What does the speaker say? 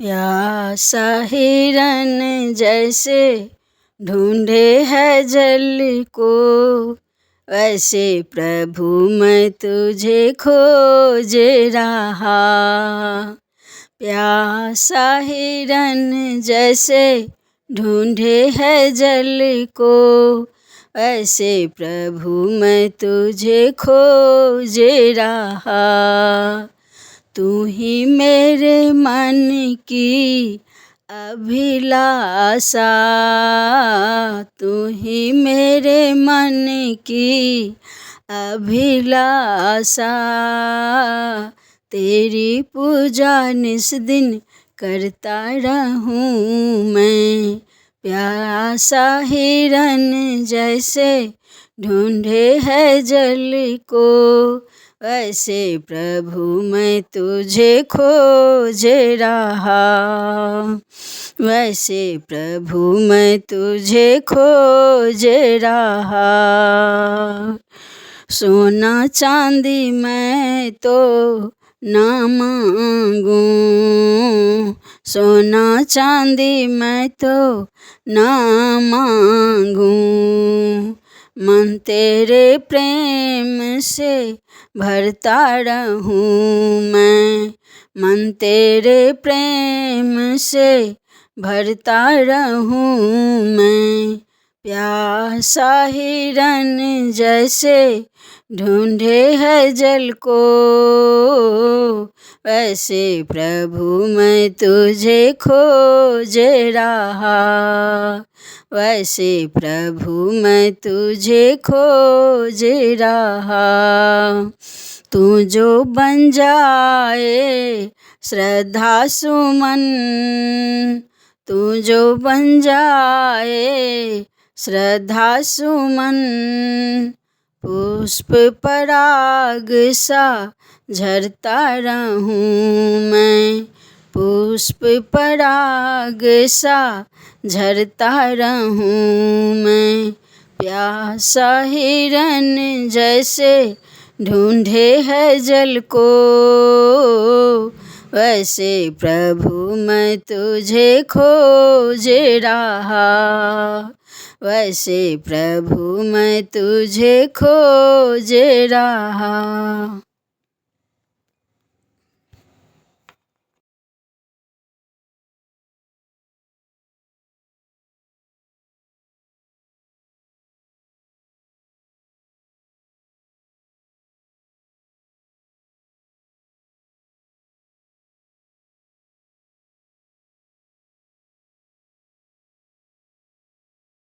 प्यासा हिरन जैसे ढूंढे है जल को, वैसे प्रभु मैं तुझे खोज रहा। प्यासा हिरन जैसे ढूंढे है जल को, वैसे प्रभु मैं तुझे खोज रहा। तू ही मेरे मन की अभिलाषा, तू ही मेरे मन की अभिलाषा। तेरी पूजा निस दिन करता रहूं मैं। प्यासा हिरन जैसे ढूंढे है जल को, वैसे प्रभु मैं तुझे खोज रहा। वैसे प्रभु मैं तुझे खोज रहा। सोना चांदी मैं तो ना मांगूं, सोना चांदी मैं तो ना मांगूं। मन तेरे प्रेम से भरता रहूं मैं। मन तेरे प्रेम से भरता रहूं मैं। प्यासा हिरन जैसे ढूंढे है जल को, वैसे प्रभु मैं तुझे खोज रहा। वैसे प्रभु मैं तुझे खोज रहा। तू जो बन जाए श्रद्धा सुमन, तू जो बन जाए श्रद्धा सुमन। पुष्प पराग सा झरता रहूं मैं। पुष्प पराग सा झरता रहूं मैं। प्यासा हिरन जैसे ढूंढे है जल को, वैसे प्रभु मैं तुझे खोज रहा। वैसे प्रभु मैं तुझे खोज रहा।